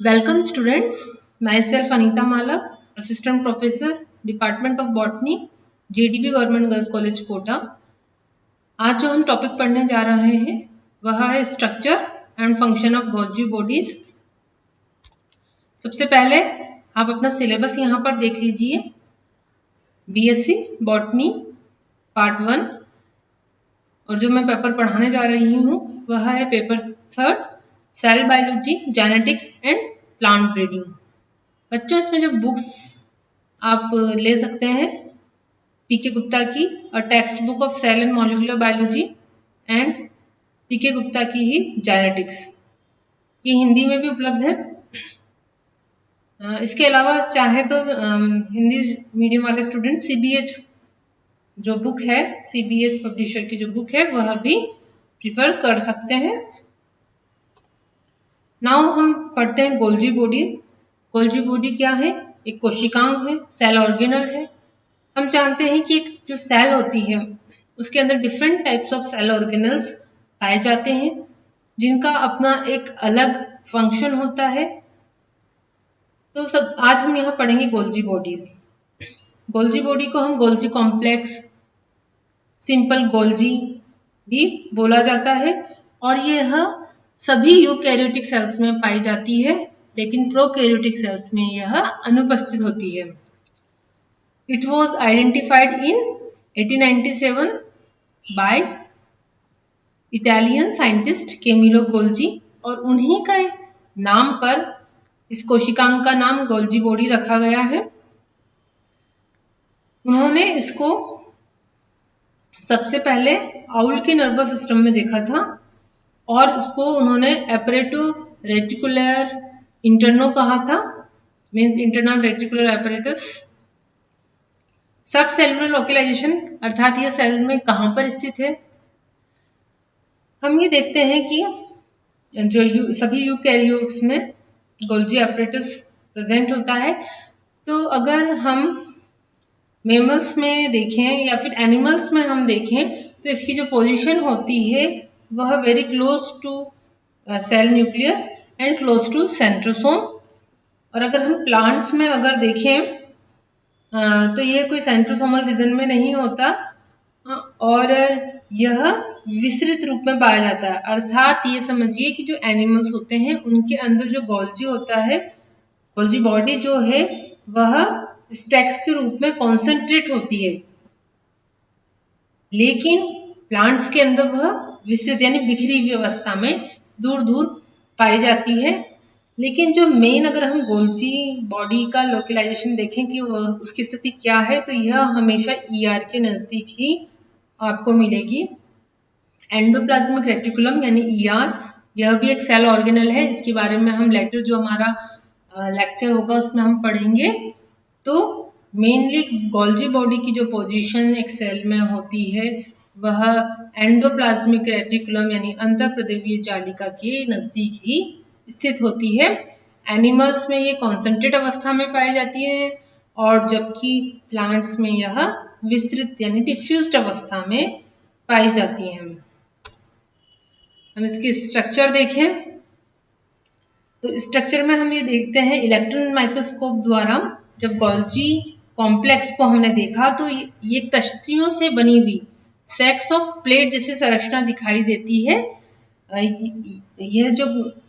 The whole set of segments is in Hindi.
Welcome students, myself Anita Malak, Assistant Professor, Department of Botany, JDB Government Girls College Kota. आज जो हम टॉपिक पढ़ने जा रहे हैं वह है structure and function of Golgi bodies. सबसे पहले आप अपना सिलेबस यहाँ पर देख लीजिए। बीएससी बॉटनी पार्ट 1 और जो मैं पेपर पढ़ाने जा रही हूँ वह है paper 3 cell biology, genetics and plant breeding. बच्चों, इसमें जो बुक्स आप ले सकते हैं पीके गुप्ता की और textbook of cell and molecular biology and PK Gupta की ही जेनेटिक्स, ये हिंदी में भी उपलब्ध है। इसके अलावा चाहे तो हिंदी मीडियम वाले स्टूडेंट सीबीएच जो बुक है, सीबीएच पब्लिशर की जो बुक है वह भी प्रिफर कर सकते हैं। नाउ हम पढ़ते हैं गोल्जी बॉडी। गोल्जी बॉडी क्या है? एक कोशिकांग है, सेल ऑर्गेनल है। हम जानते हैं कि एक जो सेल होती है उसके अंदर different types of cell organelles पाए जाते हैं जिनका अपना एक अलग फंक्शन होता है। तो सब आज हम यहाँ पढ़ेंगे गोल्जी बॉडीज। गोल्जी बॉडी को हम गोल्जी कॉम्प्लेक्स, सिंपल गोल्जी भी बोला जाता है और यह सभी यूकैरियोटिक सेल्स में पाई जाती है, लेकिन प्रोकैरियोटिक सेल्स में यह अनुपस्थित होती है। It was identified in 1897 by Italian scientist Camillo Golgi और उन्हीं का नाम पर इस कोशिकांग का नाम गोल्जी बॉडी रखा गया है। उन्होंने इसको सबसे पहले आउल के नर्वस सिस्टम में देखा था और इसको उन्होंने एपरेटो रेटिकुलर इंटरनो कहा था, मीन्स इंटरनल रेटिकुलर एपरेटस। सब सेलुलर लोकलाइजेशन अर्थात यह सेल में कहाँ पर स्थित है, हम ये देखते हैं कि जो सभी यूकैरियोट्स में गोल्जी एपरेटस प्रेजेंट होता है। तो अगर हम मेमल्स में देखें या फिर एनिमल्स में हम देखें तो इसकी जो पोजीशन होती है वह very close to cell nucleus and close to centrosome. और अगर हम प्लांट्स में अगर देखें तो यह कोई सेंट्रोसोमल रीजन में नहीं होता और यह विस्तृत रूप में पाया जाता है। अर्थात ये समझिए कि जो एनिमल्स होते हैं उनके अंदर जो गोल्जी होता है, गोल्जी बॉडी जो है वह स्टैक्स के रूप में कॉन्सेंट्रेट होती है, लेकिन प्लांट्स के अंदर वह विस्तृत यानी बिखरी हुई अवस्था में दूर दूर पाई जाती है। लेकिन जो मेन अगर हम गोल्जी बॉडी का लोकलाइजेशन देखें कि वह उसकी स्थिति क्या है तो यह हमेशा ईआर के नजदीक ही आपको मिलेगी। एंडोप्लाज्मिक रेटिकुलम यानी ईआर, यह भी एक सेल ऑर्गेनल है। इसके बारे में हम लेटर जो हमारा लेक्चर होगा उसमें हम पढ़ेंगे। तो मेनली गोल्जी बॉडी की जो पोजीशन एक सेल में होती है वह एंडोप्लाज्मिक रेटिकुलम यानी अंतःप्रदेवीय जालिका के नजदीक ही स्थित होती है। एनिमल्स में ये कॉन्सेंट्रेट अवस्था में पाई जाती है और जबकि प्लांट्स में यह विस्तृत यानी डिफ्यूज्ड अवस्था में पाई जाती है। हम इसकी स्ट्रक्चर देखें तो स्ट्रक्चर में हम ये देखते हैं इलेक्ट्रॉन माइक्रोस्कोप द्वारा जब गोल्जी कॉम्प्लेक्स को हमने देखा तो ये तश्तियों से बनी हुई सेक्स ऑफ प्लेट जैसी संरचना दिखाई देती है। यह जो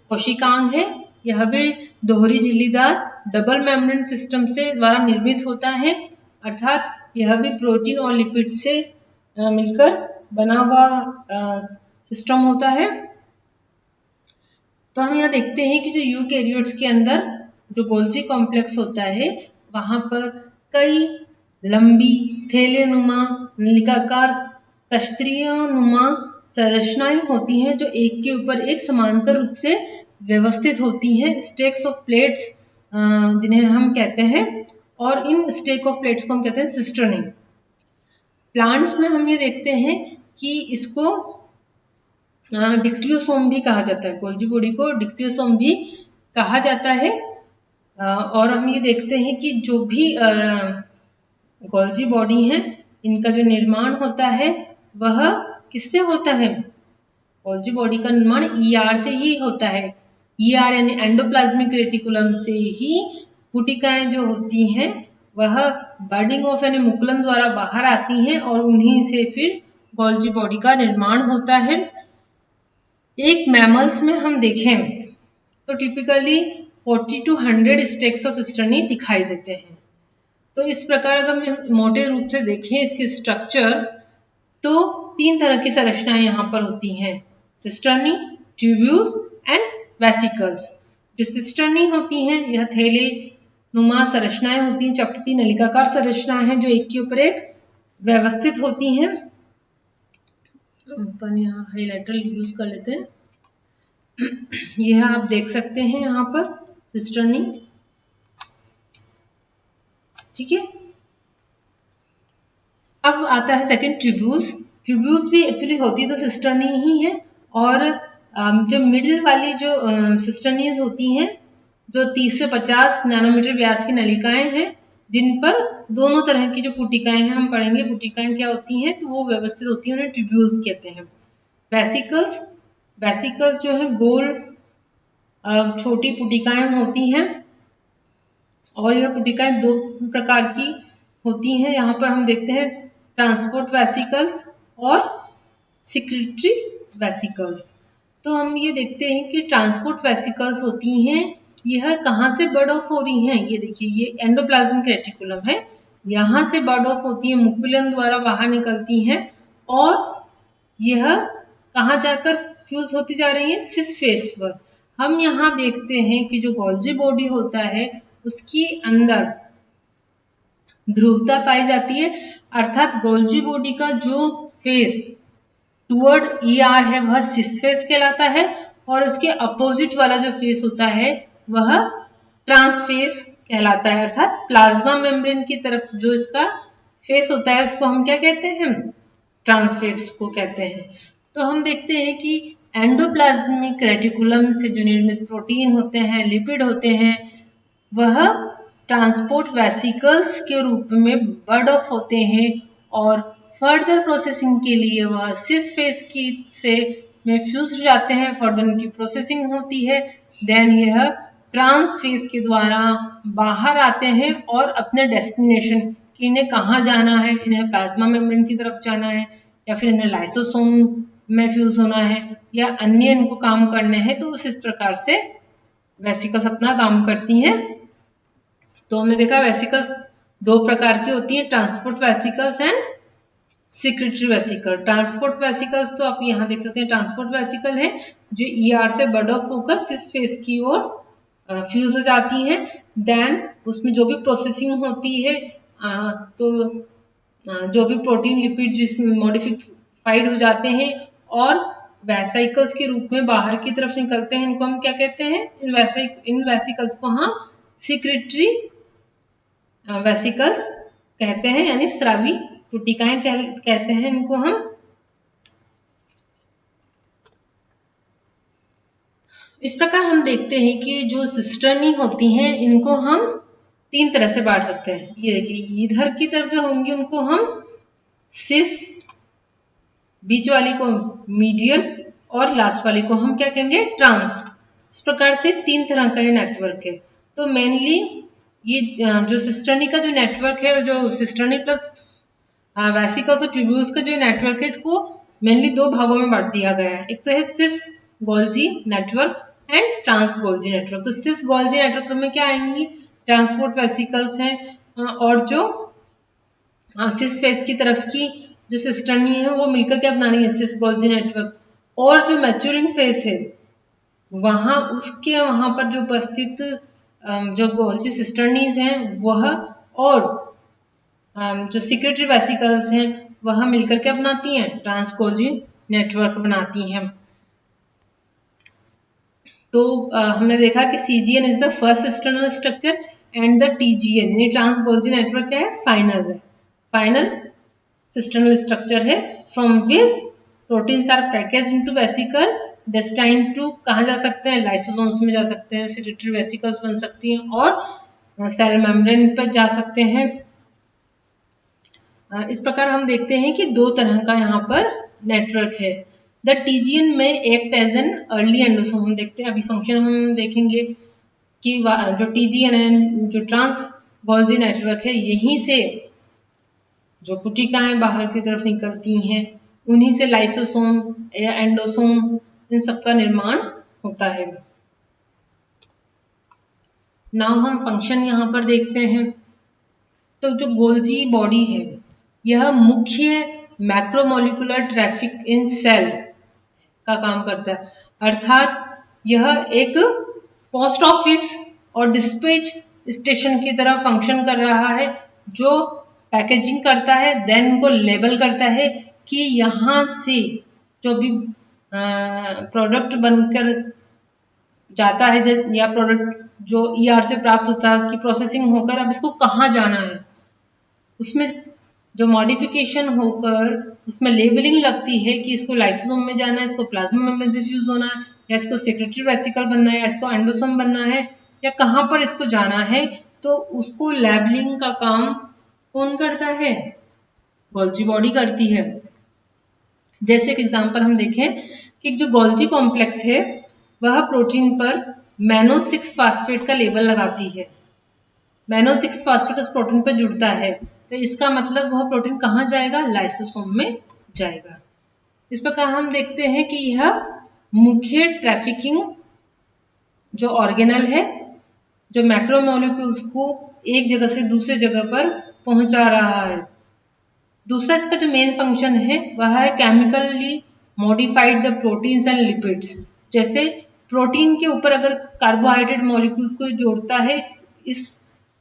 कोशिकांग है यह भी दोहरी झिल्लीदार डबल मेम्ब्रेन सिस्टम से द्वारा निर्मित होता है, अर्थात यह भी प्रोटीन और लिपिड से मिलकर बना हुआ सिस्टम होता है। तो हम यहाँ देखते हैं कि जो यूकैरियोट्स के अंदर जो गोल्जी कॉम्प्लेक्स होता है वहां पर कई लंबी थैलेनुमा नलिकाकार तश्त्रियोनुमा संरचनाएं होती हैं जो एक के ऊपर एक समांतर रूप से व्यवस्थित होती हैं, स्टैक्स ऑफ प्लेट्स जिन्हें हम कहते हैं, और इन स्टैक ऑफ प्लेट्स को हम कहते हैं सिस्टर्नी। प्लांट्स में हम ये देखते हैं कि इसको डिक्टियोसोम भी कहा जाता है, गोल्जी बॉडी को डिक्टियोसोम भी कहा जाता है। और हम ये देखते हैं कि जो भी गोल्जी बॉडी है इनका जो निर्माण होता है वह किससे होता है? गोल्जी बॉडी का निर्माण ईआर से ही होता है। ER यानी एंडोप्लाज्मिक रेटिकुलम से ही पुटिकाएं जो होती हैं वह बर्डिंग ऑफ यानी मुकुलन द्वारा बाहर आती हैं और उन्हीं से फिर गोल्जी बॉडी का निर्माण होता है। एक मैमल्स में हम देखें तो typically 40 to 100 stakes of cisternae दिखाई देते हैं। तो इस प्रकार अगर हम मोटे रूप से देखें इसके स्ट्रक्चर तो 3 तरह की संरचनाएं यहाँ पर होती हैं, सिस्टर्नी, ट्यूब्यूल्स एंड वेसिकल्स। जो सिस्टर्नी होती हैं यह थैले नुमा संरचनाएं होती हैं, चपटी नलिकाकार संरचनाएं हैं जो एक के ऊपर एक व्यवस्थित होती हैं। अपन यहाँ हाइलाइटर यूज कर लेते हैं। यह आप देख सकते हैं यहाँ पर सिस्टर्नी, ठीक है। अब आता है सेकंड ट्यूब्यूल्स। ट्यूब्यूल्स भी एक्चुअली होती तो सिस्टर्नी ही है और जो मिडिल वाली जो सिस्टर्नीज होती हैं जो 30 से 50 नैनोमीटर व्यास की नलिकाएं हैं जिन पर दोनों तरह की जो पुटिकाएं हैं, हम पढ़ेंगे पुटिकाएं क्या होती हैं तो वो व्यवस्थित होती है, उन्हें ट्यूब्यूल्स कहते हैं। वेसिकल्स, वेसिकल्स जो है गोल छोटी पुटिकाएं होती हैं और यह पुटिकाएं 2 प्रकार की होती हैं। यहाँ पर हम देखते हैं ट्रांसपोर्ट वेसिकल्स और सिक्रेटरी वेसिकल्स। तो हम ये देखते हैं कि ट्रांसपोर्ट वेसिकल्स होती हैं, यह कहाँ से बर्ड ऑफ हो रही हैं, ये देखिए ये एंडोप्लाज्मिक रेटिकुलम है, यहाँ से बर्ड ऑफ होती है, मुकुलन द्वारा बाहर निकलती हैं और यह कहाँ जाकर फ्यूज होती जा रही है, सिस फेस पर। हम यहाँ देखते हैं कि जो गोल्जी बॉडी होता है उसके अंदर ध्रुवता पाई जाती है, अर्थात गोल्जी बॉडी का जो फेस टुवर्ड ER है वह सिस फेस कहलाता है और उसके अपोजिट वाला जो फेस होता है वह ट्रांस फेस कहलाता है, अर्थात प्लाज्मा मेम्ब्रेन की तरफ जो इसका फेस होता है उसको हम क्या कहते हैं, ट्रांस फेस को कहते हैं। तो हम देखते हैं कि एंडोप्लाज्मिक रेटिकुलम से जो निर्मित प्रोटीन होते हैं, लिपिड होते हैं, वह ट्रांसपोर्ट वेसिकल्स के रूप में बर्ड ऑफ होते हैं और फर्दर प्रोसेसिंग के लिए वह सिस फेस की से में फ्यूज हो जाते हैं, फर्दर उनकी प्रोसेसिंग होती है, देन यह ट्रांस फेस के द्वारा बाहर आते हैं और अपने डेस्टिनेशन कि इन्हें कहाँ जाना है, इन्हें प्लाज्मा मेम्ब्रेन की तरफ जाना है या फिर इन्हें लाइसोसोम में फ्यूज होना है या अन्य इनको काम करने हैं, तो इस प्रकार से वेसिकल्स अपना काम करती हैं। तो हमने देखा वेसिकल्स 2 प्रकार की होती हैं, transport vesicles and secretory vesicle. Transport vesicles तो आप यहाँ देख सकते हैं, ट्रांसपोर्ट वेसिकल है जो ER से बर्ड ऑफ होकर सिस फेस की ओर फ्यूज हो जाती है, देन उसमें जो भी प्रोसेसिंग होती है तो जो भी प्रोटीन लिपिड जिसमें मॉडिफाइड हो जाते हैं और वेसिकल्स के रूप में बाहर की तरफ निकलते हैं, इनको हम क्या कहते हैं, इन वेसिकल्स को हम सिक्रेटरी वेसिकल्स कहते हैं, यानी स्रावी पुटिकाएं कहते हैं इनको हम। इस प्रकार हम देखते हैं कि जो सिस्टर्नी होती हैं इनको हम 3 तरह से बांट सकते हैं। ये देखिए इधर की तरफ जो होंगी उनको हम सिस, बीच वाली को मीडियल और लास्ट वाली को हम क्या कहेंगे, ट्रांस। इस प्रकार से 3 तरह का ये नेटवर्क है। तो मेनली ये जो सिस्टर्नी का जो नेटवर्क है और जो सिस्टर्नी प्लस वेसिकल्स और ट्यूब्यूल्स का जो नेटवर्क है इसको मेनली 2 भागों में बांट दिया गया है। एक तो है cis Golgi network and trans Golgi network. तो सिस गोल्जी नेटवर्क में क्या आएंगी, ट्रांसपोर्ट वेसिकल्स हैं और जो सिस फेस की तरफ की जो सिस्टर्नी है वो मिलकर क्या बना रही है, सिस गोल्जी नेटवर्क। और जो मैच्योरिंग फेस है वहां पर जो उपस्थित जो गोल्जी सिस्टर्नीज हैं वह और जो सिक्रेटरी वेसिकल्स हैं वह मिलकर क्या बनाती हैं, ट्रांस गोल्जी नेटवर्क बनाती हैं। तो हमने देखा कि CGN is the first cisternal structure and the TGN यानी ट्रांस गोल्जी नेटवर्क क्या है, फाइनल सिस्टर्नल स्ट्रक्चर है from which proteins are packaged into vesicle destined to कहाँ जा सकते हैं, लाइसोसोम्स में जा सकते हैं, सिक्रेटरी वेसिकल्स बन सकती हैं और सेल मेम्ब्रेन पर जा सकते हैं। इस प्रकार हम देखते हैं कि 2 तरह का यहाँ पर नेटवर्क है। द टीजीएन में act as an early endosome. हम देखते हैं अभी फंक्शन हम देखेंगे कि जो टीजीएन है, जो ट्रांस गोल्जी नेटवर्क है, यहीं से जो पुटिकाएं बाहर की तरफ निकलती हैं, उन्हीं से लाइसोसोम या एंडोसोम इन सब का निर्माण होता है। नाउ हम फंक्शन यहाँ पर देखते हैं। तो जो गोल्जी बॉडी है, यह मुख्य मैक्रोमोलिकुलर ट्रैफिक इन सेल का काम करता है, अर्थात यह एक पोस्ट ऑफिस और डिस्पैच स्टेशन की तरह फंक्शन कर रहा है, जो पैकेजिंग करता है, देन उनको लेबल करता है कि यहाँ से जो भी प्रोडक्ट बनकर जाता है या प्रोडक्ट जो ईआर से प्राप्त होता है, उसकी प्रोसेसिंग होकर अब इसको कहाँ जाना है, उसमें जो मॉडिफिकेशन होकर उसमें लेबलिंग लगती है कि इसको लाइसोसोम में जाना है, इसको प्लाज्मा मेम्ब्रेन से फ्यूज होना है, या इसको सेक्रेटरी वेसिकल बनना है, या इसको एंडोसोम बनना है, या कहाँ पर इसको जाना है, तो उसको लेबलिंग का काम कौन करता है? गोल्जी बॉडी करती है। जैसे एक एग्जांपल हम देखें कि जो गोल्जी कॉम्प्लेक्स है, वह प्रोटीन पर मैनो 6 फास्फेट का लेबल लगाती है। मैनो 6 फास्फेट उस प्रोटीन पर जुड़ता है, तो इसका मतलब वह प्रोटीन कहाँ जाएगा? लाइसोसोम में जाएगा। इस प्रकार हम देखते हैं कि यह मुख्य ट्रैफिकिंग जो ऑर्गेनल है, जो मैक्रोमोलिक्यूल्स को एक जगह से दूसरे जगह पर पहुंचा रहा है। दूसरा इसका जो मेन फंक्शन है, वह है chemically modified the proteins and lipids. जैसे प्रोटीन के ऊपर अगर कार्बोहाइड्रेट मॉलिक्यूल्स को जोड़ता है, इस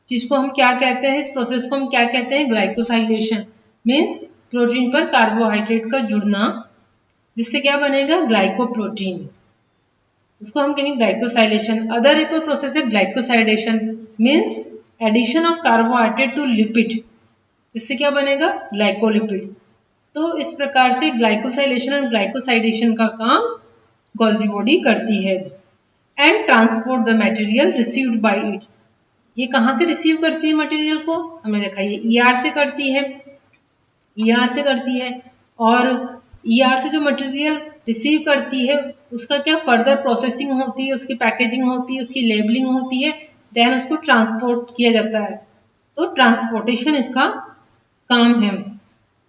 चीज को हम क्या कहते हैं? इस प्रोसेस को हम क्या कहते हैं? ग्लाइकोसाइलेशन। मीन्स प्रोटीन पर कार्बोहाइड्रेट का जुड़ना, जिससे क्या बनेगा? ग्लाइकोप्रोटीन। इसको हम कहेंगे ग्लाइकोसाइलेशन। अदर एक और प्रोसेस है glycosidation, means addition of carbohydrate to lipid, जिससे क्या बनेगा? ग्लाइकोलिपिड। तो इस प्रकार से ग्लाइकोसाइलेशन और ग्लाइकोसाइडेशन का काम गोल्जी बॉडी करती है। And transport the material received by it. ये कहाँ से रिसीव करती है मटेरियल को? हमने देखा ये ईआर से करती है, ईआर से करती है। और ईआर से जो मटेरियल रिसीव करती है, उसका क्या फर्दर प्रोसेसिंग होती है, उसकी पैकेजिंग होती है, उसकी लेबलिंग होती है, देन उसको ट्रांसपोर्ट किया जाता है। तो ट्रांसपोर्टेशन इसका काम है।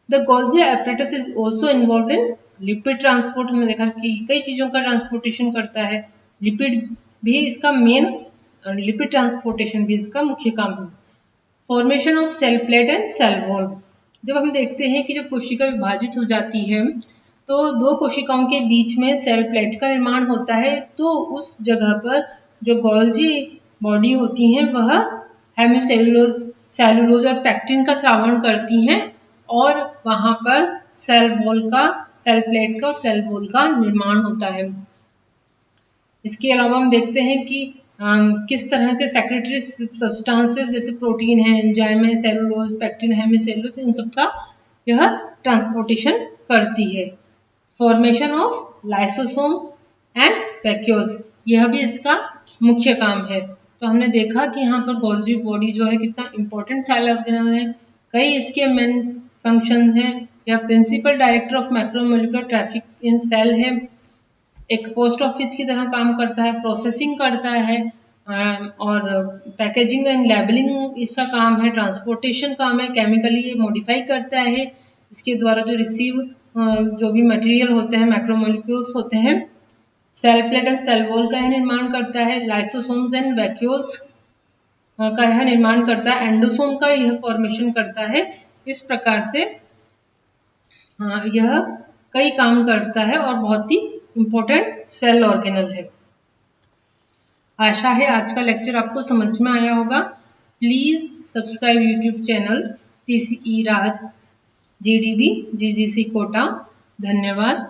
The Golgi apparatus is also involve in lipid transport. हमने देखा कि कई चीजों का ट्रांसपोर्टेशन करता है, लिपिड भी इसका मेन, लिपिड ट्रांसपोर्टेशन भी इसका मुख्य काम है। Formation of cell plate and cell wall. जब हम देखते हैं कि जब कोशिका विभाजित हो जाती है, तो दो कोशिकाओं के बीच में सेल प्लेट का निर्माण होता है, तो उस जगह पर जो गोल्जी बॉडी होती है, वह हेमिसेलुलोज, सेलुलोज और पैक्टिन का श्रावण करती हैं, और वहां पर सेल वॉल का, सेल प्लेट का और सेल वॉल का निर्माण होता है। इसके अलावा हम देखते हैं कि किस तरह के सेक्रेटरी सब्सटेंसेस जैसे प्रोटीन है, एंजाइम है, सेलुलोज, पैक्टिन, हेमिसेलुलोज, इन सब का यह ट्रांसपोर्टेशन करती है। Formation of lysosome and vacuoles, यह भी इसका मुख्य काम है। तो हमने देखा कि यहाँ पर गोल्जी बॉडी जो है कितना इंपॉर्टेंट सेल ऑर्गेनल है, कई इसके मेन फंक्शन हैं। यह principal director of macromolecular traffic in cell है, एक पोस्ट ऑफिस की तरह काम करता है, प्रोसेसिंग करता है, और पैकेजिंग एंड लेबलिंग इसका काम है, ट्रांसपोर्टेशन काम है, केमिकली ये मॉडिफाई करता है। इसके द्वारा जो रिसीव जो भी मटेरियल होते हैं, मैक्रोमोलिक्यूल्स होते हैं, cell plate and cell wall का यह निर्माण करता है, लाइसोसोम्स एंड वैक्यूल्स का यह निर्माण करता है, एंडोसोम का यह फॉर्मेशन करता है। इस प्रकार से यह कई काम करता है और बहुत ही इम्पोर्टेंट सेल ऑर्गेनल है। आशा है आज का लेक्चर आपको समझ में आया होगा। Please subscribe YouTube channel CCE Raj GDB GGC Kota. धन्यवाद।